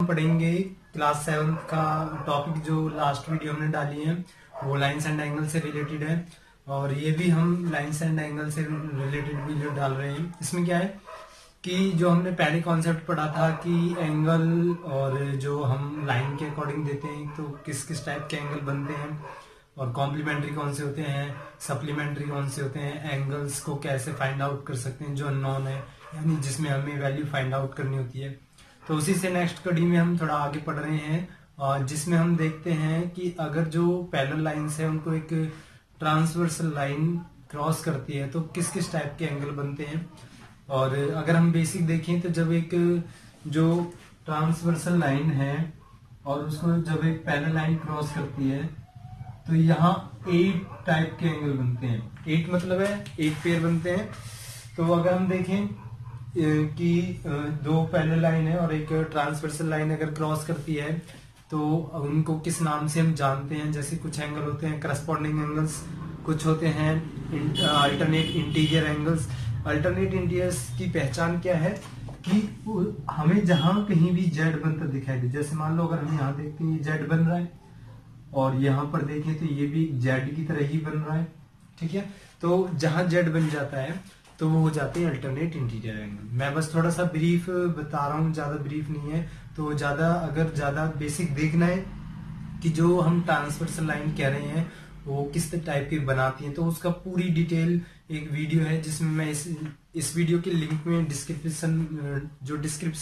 हम पढ़ेंगे क्लास 7 का टॉपिक जो लास्ट वीडियो हमने डाली है वो लाइंस एंड एंगल से रिलेटेड है। और ये भी हम लाइंस एंड एंगल से रिलेटेड वीडियो डाल रहे हैं। इसमें क्या है कि जो हमने पहले कॉन्सेप्ट पढ़ा था कि एंगल और जो हम लाइन के अकॉर्डिंग देते हैं तो किस किस टाइप के एंगल बनते हैं और कॉम्प्लीमेंट्री कौन से होते हैं, सप्लीमेंट्री कौन से होते हैं, एंगल्स को कैसे फाइंड आउट कर सकते हैं जो अननोन है यानी जिसमें हमें वैल्यू फाइंड आउट करनी होती है। तो उसी से नेक्स्ट कड़ी में हम थोड़ा आगे पढ़ रहे हैं और जिसमें हम देखते हैं कि अगर जो पैरेलल लाइंस है उनको एक ट्रांसवर्सल लाइन क्रॉस करती है तो किस किस टाइप के एंगल बनते हैं। और अगर हम बेसिक देखें तो जब एक जो ट्रांसवर्सल लाइन है और उसको जब एक पैरेलल लाइन क्रॉस करती है तो यहाँ 8 टाइप के एंगल बनते हैं। 8 मतलब है 8 पेयर बनते हैं। तो अगर हम देखें कि दो पैरेलल लाइन है और एक ट्रांसवर्सल लाइन अगर क्रॉस करती है तो उनको किस नाम से हम जानते हैं। जैसे कुछ एंगल होते हैं करस्पॉन्डिंग एंगल्स, कुछ होते हैं alternate interior angles. Alternate interiors की पहचान क्या है कि हमें जहां कहीं भी जेड बनता दिखाई दे, जैसे मान लो अगर हम यहाँ देखते हैं ये जेड बन रहा है और यहाँ पर देखें तो ये भी जेड की तरह ही बन रहा है, ठीक है। तो जहां जेड बन जाता है तो वो हो जाते हैं अल्टरनेट इंटीरियर एंगल। मैं बस थोड़ा सा ब्रीफ बता रहा हूँ, ज्यादा ब्रीफ नहीं है। तो अगर ज्यादा बेसिक देखना है कि जो हम ट्रांसवर्सल लाइन कह रहे हैं वो किस टाइप की बनाती है तो उसका पूरी डिटेल एक वीडियो है जिसमें मैं इस वीडियो के लिंक में डिस्क्रिप्शन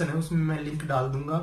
है उसमें मैं लिंक डाल दूंगा।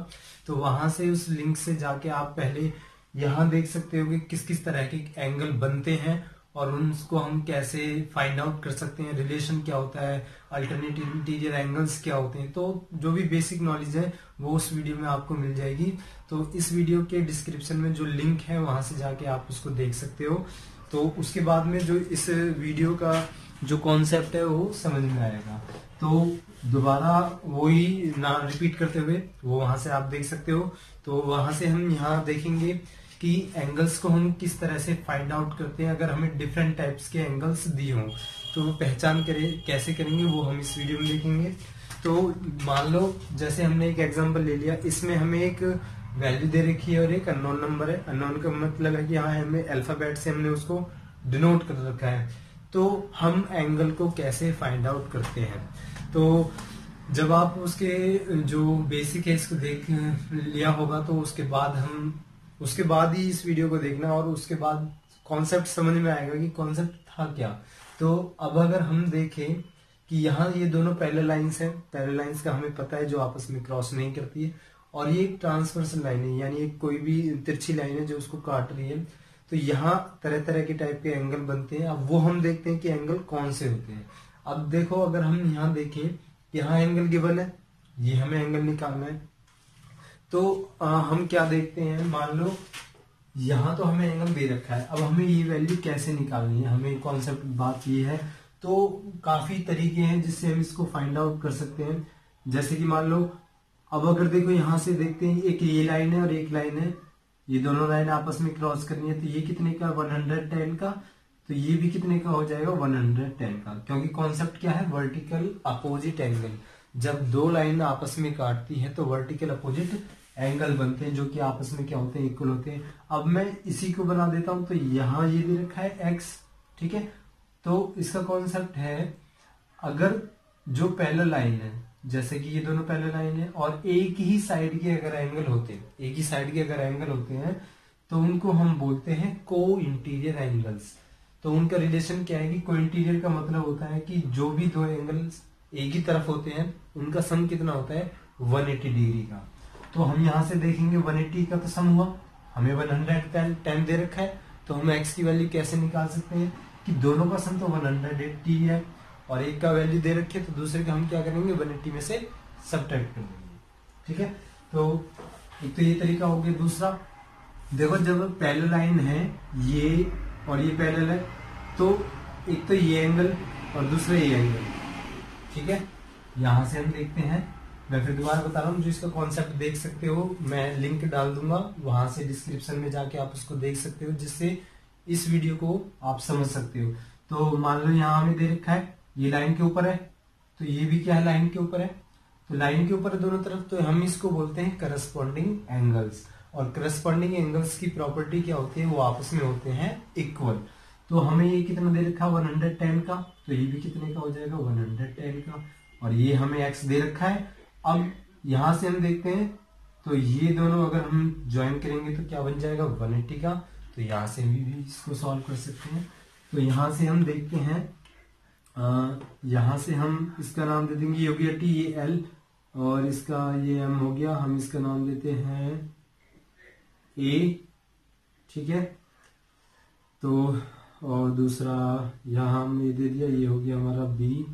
तो वहां से उस लिंक से जाके आप पहले यहाँ देख सकते हो कि किस किस तरह के एंगल बनते हैं और उनको हम कैसे फाइंड आउट कर सकते हैं, रिलेशन क्या होता है, अल्टरनेट इंटीरियर एंगल्स क्या होते हैं। तो जो भी बेसिक नॉलेज है वो उस वीडियो में आपको मिल जाएगी। तो इस वीडियो के डिस्क्रिप्शन में जो लिंक है वहां से जाके आप उसको देख सकते हो। तो उसके बाद में जो इस वीडियो का जो कॉन्सेप्ट है वो समझ में आएगा। तो दोबारा वही ना रिपीट करते हुए वो वहां से आप देख सकते हो। तो वहां से हम यहाँ देखेंगे कि एंगल्स को हम किस तरह से फाइंड आउट करते हैं। अगर हमें डिफरेंट टाइप्स के एंगल्स दिए हों तो वो पहचान कैसे करेंगे वो हम इस वीडियो में देखेंगे। तो मान लो जैसे हमने एक एग्जांपल ले लिया, इसमें हमें एक वैल्यू दे रखी है और एक अननोन नंबर है। अननोन का मतलब है कि यहाँ हमें अल्फाबेट से हमने उसको डिनोट कर रखा है। तो हम एंगल को कैसे फाइंड आउट करते हैं। तो जब आप उसके जो बेसिक है इसको देख लिया होगा तो उसके बाद ही इस वीडियो को देखना और उसके बाद कॉन्सेप्ट समझ में आएगा कि कॉन्सेप्ट था क्या। तो अब अगर हम देखें कि यहाँ ये दोनों पैरेलल लाइंस हैं, पैरेलल लाइंस का हमें पता है जो आपस में क्रॉस नहीं करती है, और ये एक ट्रांसवर्सल लाइन है यानी एक कोई भी तिरछी लाइन है जो उसको काट रही है। तो यहाँ तरह तरह के टाइप के एंगल बनते हैं। अब वो हम देखते हैं कि एंगल कौन से होते हैं। अब देखो अगर हम यहाँ देखें, यहाँ एंगल गिवन है, ये हमें एंगल निकालना है। तो हम क्या देखते हैं, मान लो यहाँ तो हमें एंगल दे रखा है, अब हमें ये वैल्यू कैसे निकालनी है, हमें कॉन्सेप्ट बात ये है। तो काफी तरीके हैं जिससे हम इसको फाइंड आउट कर सकते हैं। जैसे कि मान लो अब अगर देखो यहाँ से देखते हैं एक ये लाइन है और एक लाइन है, ये दोनों लाइन आपस में क्रॉस करनी है। तो ये कितने का 110 का, तो ये भी कितने का हो जाएगा 110 का, क्योंकि कॉन्सेप्ट क्या है वर्टिकल अपोजिट एंगल। जब दो लाइन आपस में काटती है तो वर्टिकल अपोजिट एंगल बनते हैं जो कि आपस में क्या होते हैं, इक्वल होते हैं। अब मैं इसी को बना देता हूं। तो यहाँ ये दे रखा है x, ठीक है। तो इसका कॉन्सेप्ट है अगर जो पैरेलल लाइन है, जैसे कि ये दोनों पैरेलल लाइन है और एक ही साइड के अगर एंगल होते हैं तो उनको हम बोलते हैं को इंटीरियर एंगल्स। तो उनका रिलेशन क्या है कि को इंटीरियर का मतलब होता है कि जो भी दो एंगल्स एक ही तरफ होते हैं उनका सम कितना होता है 180 डिग्री का। तो हम यहां से देखेंगे 180 का तो सम हुआ, हमें 110 दे रखा है। तो हम x की वैल्यू कैसे निकाल सकते हैं कि दोनों का सम तो 180 है और एक का वैल्यू दे रखे तो दूसरे का हम क्या करेंगे 180 में से सब्ट्रैक्ट कर देंगे, ठीक है। तो एक तो ये तरीका हो गया। दूसरा देखो जब पैरेलल लाइन है ये और ये पैरेलल है तो एक तो ये एंगल और दूसरा ये एंगल, ठीक है। यहां से हम देखते हैं, मैं फिर दोबारा बता रहा हूँ, जो इसका कॉन्सेप्ट देख सकते हो मैं लिंक डाल दूंगा, वहां से डिस्क्रिप्शन में जाके आप उसको देख सकते हो जिससे इस वीडियो को आप समझ सकते हो। तो मान लो यहाँ हमें दे रखा है ये लाइन के ऊपर है, तो ये भी क्या है लाइन के ऊपर है। तो लाइन के ऊपर दोनों तरफ, तो हम इसको बोलते हैं करस्पॉन्डिंग एंगल्स। और करस्पॉन्डिंग एंगल्स की प्रॉपर्टी क्या होती है, वो आपस में होते हैं इक्वल। तो हमें ये कितना दे रखा है 110 का, तो ये भी कितने का हो जाएगा 110 का, और ये हमें x दे रखा है। अब यहां से हम देखते हैं, तो ये दोनों अगर हम ज्वाइन करेंगे तो क्या बन जाएगा 180 का। तो यहां से भी इसको सॉल्व कर सकते हैं। तो यहां से हम देखते हैं, यहां से हम इसका नाम दे देंगे, ये हो गया टी, ये एल, और इसका ये एम हो गया, हम इसका नाम देते हैं ए, ठीक है। तो और दूसरा यहाँ हमने दे दिया, ये हो गया हमारा बी,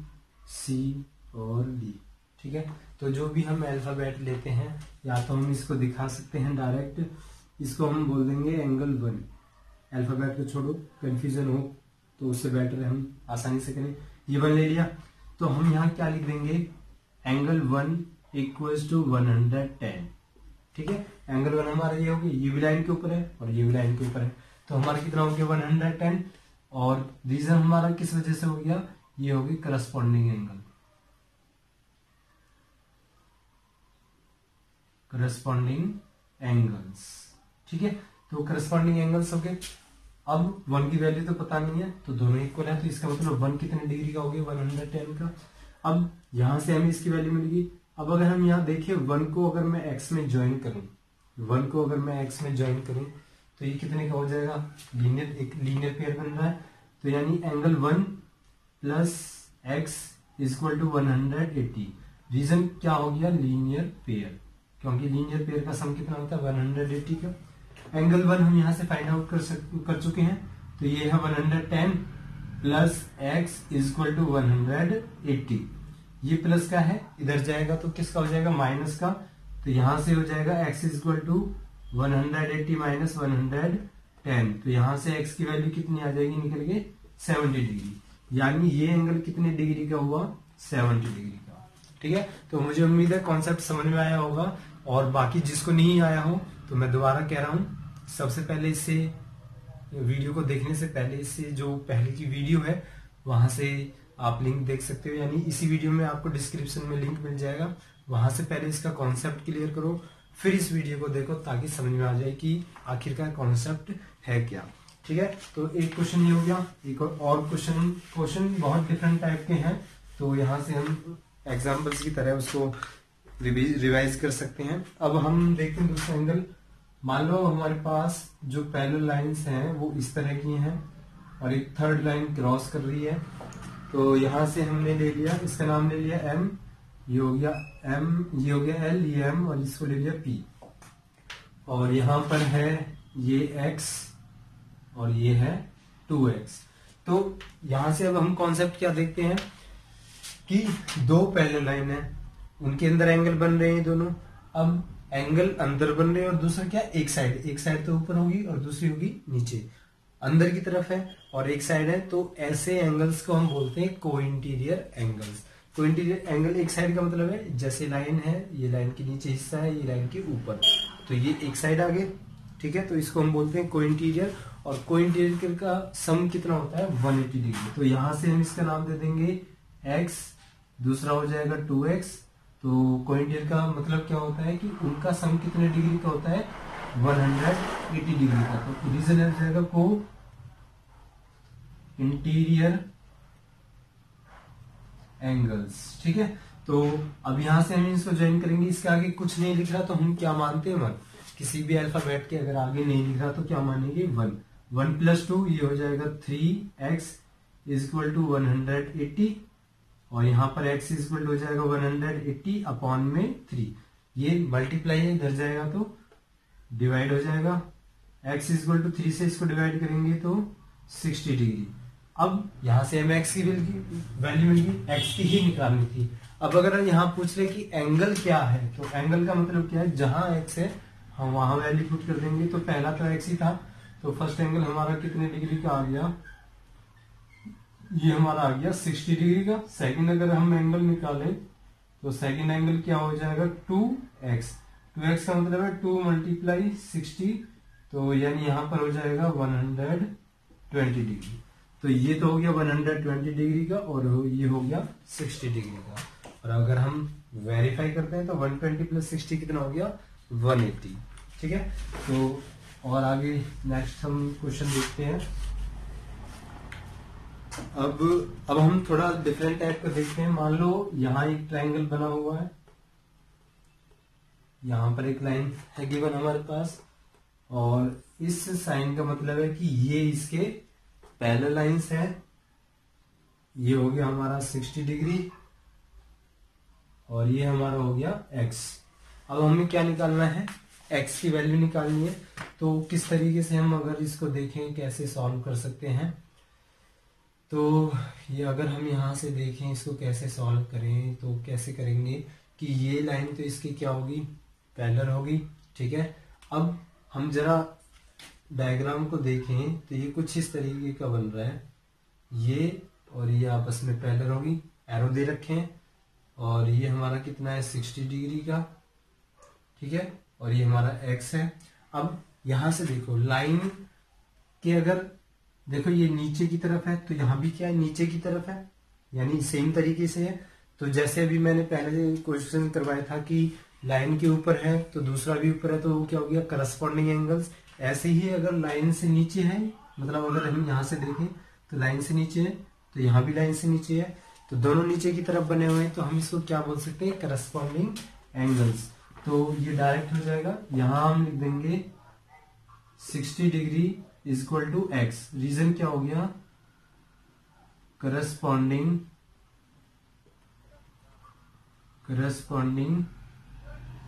सी और डी, ठीक है। तो जो भी हम अल्फाबेट लेते हैं, या तो हम इसको दिखा सकते हैं डायरेक्ट, इसको हम बोल देंगे एंगल 1। अल्फाबेट को छोड़ो, कंफ्यूजन हो तो उससे बेटर है हम आसानी से करें। ये 1 ले लिया, तो हम यहाँ क्या लिख देंगे, एंगल 1 इक्वल्स टू 110, ठीक है। एंगल 1 हमारा ये होगी, ये भी लाइन के ऊपर है और ये भी लाइन के ऊपर है, तो हमारा कितना हो गया 110। और रीजन हमारा किस वजह से हो गया, ये होगी करस्पॉन्डिंग एंगल, करस्पॉन्डिंग एंगल्स, ठीक है। तो करस्पॉन्डिंग एंगल्स हो गए। अब 1 की वैल्यू तो पता नहीं है, तो दोनों इक्वल है, तो इसका मतलब 1 कितने डिग्री का हो गया 110 का। अब यहां से हमें इसकी वैल्यू मिलेगी। अब अगर हम यहाँ देखें 1 को अगर मैं x में ज्वाइन करूं, 1 को अगर मैं x में ज्वाइन करूं, तो ये कितने का हो जाएगा, लीनियर, एक लीनियर पेयर बन रहा है। तो यानी angle 1 plus x equal to 180। Reason क्या हो गया, लीनियर पेयर, क्योंकि लीनियर पेयर का सम कितना होता है 180 का। एंगल 1 हम यहां से फाइंड आउट कर चुके हैं, तो ये है 110 प्लस x इक्वल टू 180। ये प्लस का है, इधर जाएगा तो किसका हो जाएगा, माइनस का। तो यहां से हो जाएगा x इक्वल टू 180 माइनस 110, तो यहां से x की वैल्यू कितनी आ जाएगी, निकल के 70 डिग्री। यानी ये एंगल कितने डिग्री का हुआ, 70 डिग्री का, ठीक है। तो मुझे उम्मीद है कॉन्सेप्ट समझ में आया होगा, और बाकी जिसको नहीं आया हो तो मैं दोबारा कह रहा हूं, सबसे पहले इससे वीडियो को देखने से पहले इससे जो पहले की वीडियो है वहां से आप लिंक देख सकते हो, यानी इसी वीडियो में आपको डिस्क्रिप्शन में लिंक मिल जाएगा, वहां से पहले इसका कॉन्सेप्ट क्लियर करो, फिर इस वीडियो को देखो, ताकि समझ में आ जाए कि आखिरकार कॉन्सेप्ट है क्या, ठीक है। तो एक क्वेश्चन ये हो गया, एक और क्वेश्चन बहुत डिफरेंट टाइप के हैं, तो यहाँ से हम एग्जाम्पल्स की तरह उसको रिवाइज कर सकते हैं। अब हम देखते हैं दूसरा एंगल। मान लो हमारे पास जो पैरेलल लाइंस हैं वो इस तरह की हैं, और एक थर्ड लाइन क्रॉस कर रही है। तो यहां से हमने ले लिया, इसका नाम ले लिया m, ये हो गया m, ये हो गया l, ये m, और इसको ले लिया p। और यहां पर है ये x और ये है 2x। तो यहां से अब हम कॉन्सेप्ट क्या देखते हैं कि दो पैरेलल लाइन है, उनके अंदर एंगल बन रहे हैं दोनों। अब एंगल अंदर बन रहे हैं, और दूसरा क्या, एक साइड तो ऊपर होगी और दूसरी होगी नीचे, अंदर की तरफ है और एक साइड है। तो ऐसे एंगल्स को हम बोलते हैं को इंटीरियर एंगल्स। को इंटीरियर एंगल एक साइड का मतलब है, जैसे लाइन है, ये लाइन के नीचे हिस्सा है, ये लाइन के ऊपर, तो ये एक साइड आ गए, ठीक है। तो इसको हम बोलते हैं को इंटीरियर, और को इंटीरियर का सम कितना होता है 180 डिग्री। तो यहां से हम इसका नाम दे देंगे x, दूसरा हो जाएगा 2x। तो को इंटीरियर का मतलब क्या होता है कि उनका सम कितने डिग्री का होता है 180 डिग्री का। तो रीजन हो जाएगा को इंटीरियर एंगल्स, ठीक है। तो अब यहां से हम इसको ज्वाइन करेंगे, इसके आगे कुछ नहीं लिख रहा तो हम क्या मानते हैं 1। किसी भी अल्फाबेट के अगर आगे नहीं लिख रहा तो क्या मानेंगे 1। 1 प्लस 2 ये हो जाएगा 3x इक्वल टू 180, और यहाँ पर x इक्वल हो जाएगा 180 अपॉन में 3। ये मल्टीप्लाई है, इधर जाएगा तो डिवाइड हो जाएगा। x इक्वल टू 3 से इसको डिवाइड करेंगे तो 60 डिग्री। अब यहाँ से हमें x की वैल्यू मिल गई, x की ही निकालनी थी। अब अगर यहाँ पूछ रहे कि एंगल क्या है, तो एंगल का मतलब क्या है, जहां x है हम वहां वैल्यू पुट कर देंगे। तो पहला तो x ही था, तो फर्स्ट एंगल हमारा कितने डिग्री का आ गया, ये हमारा आ गया 60 डिग्री का। सेकंड अगर हम एंगल निकालें तो सेकंड एंगल क्या हो जाएगा 2x। 2x का मतलब है 2 मल्टीप्लाई 60, तो यानी यहां पर हो जाएगा 120 डिग्री। तो ये तो हो गया 120 डिग्री का, और ये हो गया 60 डिग्री का। और अगर हम वेरीफाई करते हैं तो 120 प्लस 60 कितना हो गया 180। ठीक है, तो और आगे नेक्स्ट हम क्वेश्चन देखते हैं। अब हम थोड़ा डिफरेंट टाइप का देखते हैं। मान लो यहाँ एक ट्राइंगल बना हुआ है, यहाँ पर एक लाइन है गिवन हमारे पास, और इस साइन का मतलब है कि ये इसके पैरेलल लाइंस है। ये हो गया हमारा 60 डिग्री और ये हमारा हो गया x। अब हमें क्या निकालना है, x की वैल्यू निकालनी है। तो किस तरीके से हम अगर इसको देखें कैसे सॉल्व कर सकते हैं, तो ये अगर हम यहाँ से देखें इसको कैसे सॉल्व करें तो कैसे करेंगे कि ये लाइन तो इसकी क्या होगी, पैरेलल होगी। ठीक है, अब हम जरा डायग्राम को देखें तो ये कुछ इस तरीके का बन रहा है, ये और ये आपस में पैरेलल होगी, एरो दे रखे हैं, और ये हमारा कितना है 60 डिग्री का। ठीक है, और ये हमारा x है। अब यहां से देखो लाइन के, अगर देखो ये नीचे की तरफ है तो यहां भी क्या है, नीचे की तरफ है, यानी सेम तरीके से है। तो जैसे अभी मैंने पहले क्वेश्चन करवाया था कि लाइन के ऊपर है तो दूसरा भी ऊपर है, तो वो क्या हो गया करस्पॉन्डिंग एंगल्स। ऐसे ही अगर लाइन से नीचे है, मतलब अगर हम यहां से देखें तो लाइन से नीचे है, तो यहाँ भी लाइन से नीचे है, तो दोनों नीचे की तरफ बने हुए हैं, तो हम इसको क्या बोल सकते हैं, करस्पॉन्डिंग एंगल्स। तो ये डायरेक्ट हो जाएगा, यहां हम लिख देंगे 60 degree is equal to x. Reason क्या हो गया, करस्पॉन्डिंग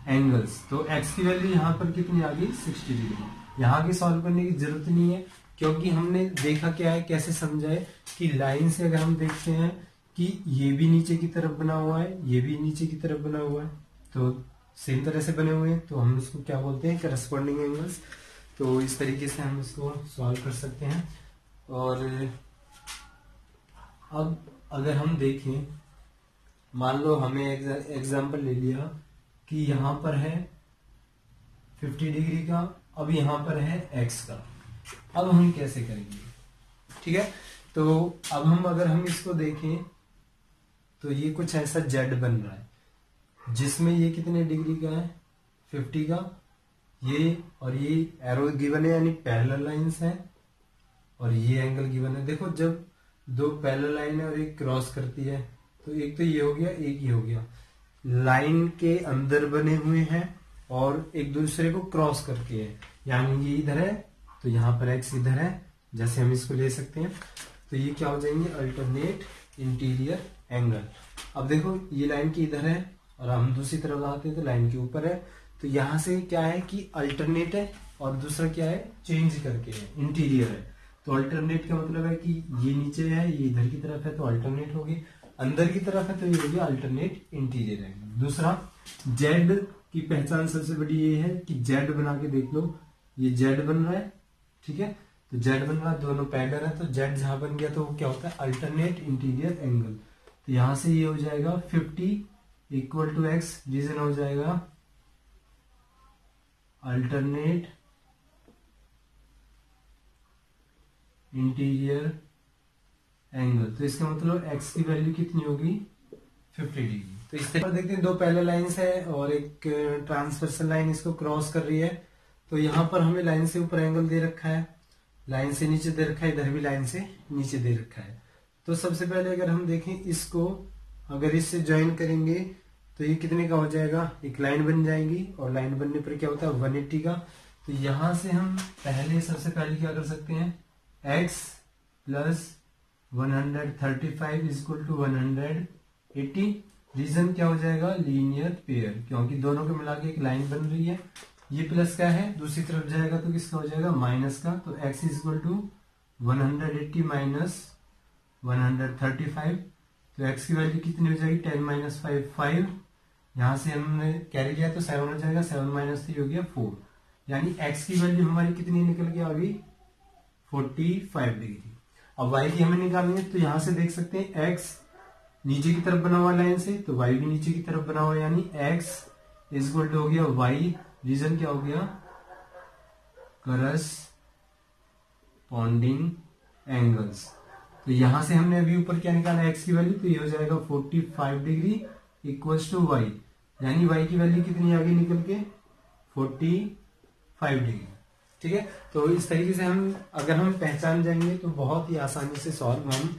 एंगल्स। तो x की वैल्यू यहां पर कितनी आ गई 60 डिग्री। यहां की सॉल्व करने की जरूरत नहीं है, क्योंकि हमने देखा क्या है, कैसे समझाए कि लाइन से अगर हम देखते हैं कि ये भी नीचे की तरफ बना हुआ है, ये भी नीचे की तरफ बना हुआ है, तो सेम तरह से बने हुए हैं, तो हम इसको क्या बोलते हैं, करस्पॉन्डिंग एंगल्स। तो इस तरीके से हम इसको सॉल्व कर सकते हैं। और अब अगर हम देखें, मान लो हमें एग्जाम्पल ले लिया कि यहां पर है 50 डिग्री का, अब यहां पर है x का। अब हम कैसे करेंगे, ठीक है, तो अब अगर हम इसको देखें तो ये कुछ ऐसा z बन रहा है, जिसमें ये कितने डिग्री का है 50 का, ये और ये एरो गिवन है यानी पैरेलल लाइंस है, और ये एंगल गिवन है। देखो जब दो पैरेलल लाइन है और एक क्रॉस करती है, तो एक तो ये हो गया, एक ये हो गया, लाइन के अंदर बने हुए हैं और एक दूसरे को क्रॉस करके है, यानी ये इधर है तो यहाँ पर x इधर है, जैसे हम इसको ले सकते हैं। तो ये क्या हो जाएंगे, अल्टरनेट इंटीरियर एंगल। अब देखो ये लाइन की इधर है और हम दूसरी तरफ आते हैं तो लाइन के ऊपर है, तो यहां से क्या है कि अल्टरनेट है, और दूसरा क्या है, चेंज करके है, इंटीरियर है। तो अल्टरनेट का मतलब है कि ये नीचे है, ये इधर की तरफ है तो अल्टरनेट होगी, अंदर की तरफ है तो ये हो गया अल्टरनेट इंटीरियर एंगल। दूसरा जेड की पहचान सबसे बड़ी ये है कि जेड बना के देख लो, ये जेड बन रहा है, ठीक है, तो जेड बन रहा है, दोनों पैरेलल है, तो जेड जहां बन गया तो वो क्या होता है, अल्टरनेट इंटीरियर एंगल। तो यहां से ये हो जाएगा 50 इक्वल टू एक्स, रीजन हो जाएगा अल्टरनेट इंटीरियर एंगल। तो इसका मतलब x की वैल्यू कितनी होगी 50 डिग्री। तो इस तरह देखते हैं, दो पैरेलल लाइंस है और एक ट्रांसवर्सल लाइन इसको क्रॉस कर रही है। तो यहाँ पर हमें लाइन से ऊपर एंगल दे रखा है, लाइन से नीचे दे रखा है, इधर भी लाइन से नीचे दे रखा है। तो सबसे पहले अगर हम देखें इसको, अगर इससे ज्वाइन करेंगे तो ये कितने का हो जाएगा, एक लाइन बन जाएगी, और लाइन बनने पर क्या होता है 180 का। तो यहां से हम पहले सबसे पहले क्या कर सकते हैं, x plus 135 is equal to 180। Reason क्या हो जाएगा, लीनियर पेयर, क्योंकि दोनों को मिला के एक लाइन बन रही है। ये प्लस का है, दूसरी तरफ जाएगा तो किसका हो जाएगा, माइनस का। तो x is equal to 180 minus 135। तो x की वैल्यू कितनी हो जाएगी, 10 माइनस 5। यहां से हमने कैरी किया तो 7 हो जाएगा, 7 माइनस 3 हो गया 4, यानी x की वैल्यू हमारी कितनी निकल के आ गई 45 डिग्री। अब y की हमें निकालनी है, तो यहां से देख सकते हैं x नीचे की तरफ बना हुआ लाइन से, तो y भी नीचे की तरफ बना हुआ, यानी x इज इक्वल टू हो गया y। रीजन क्या हो गया, करस्पॉन्डिंग एंगल्स। तो यहां से हमने अभी ऊपर क्या निकाला x की वैल्यू, तो ये हो जाएगा 45 डिग्री इक्वल्स टू वाई, यानी वाई की वैल्यू कितनी आ गई निकल के 45 डिग्री। ठीक है, तो इस तरीके से हम अगर हम पहचान जाएंगे तो बहुत ही आसानी से सॉल्व हम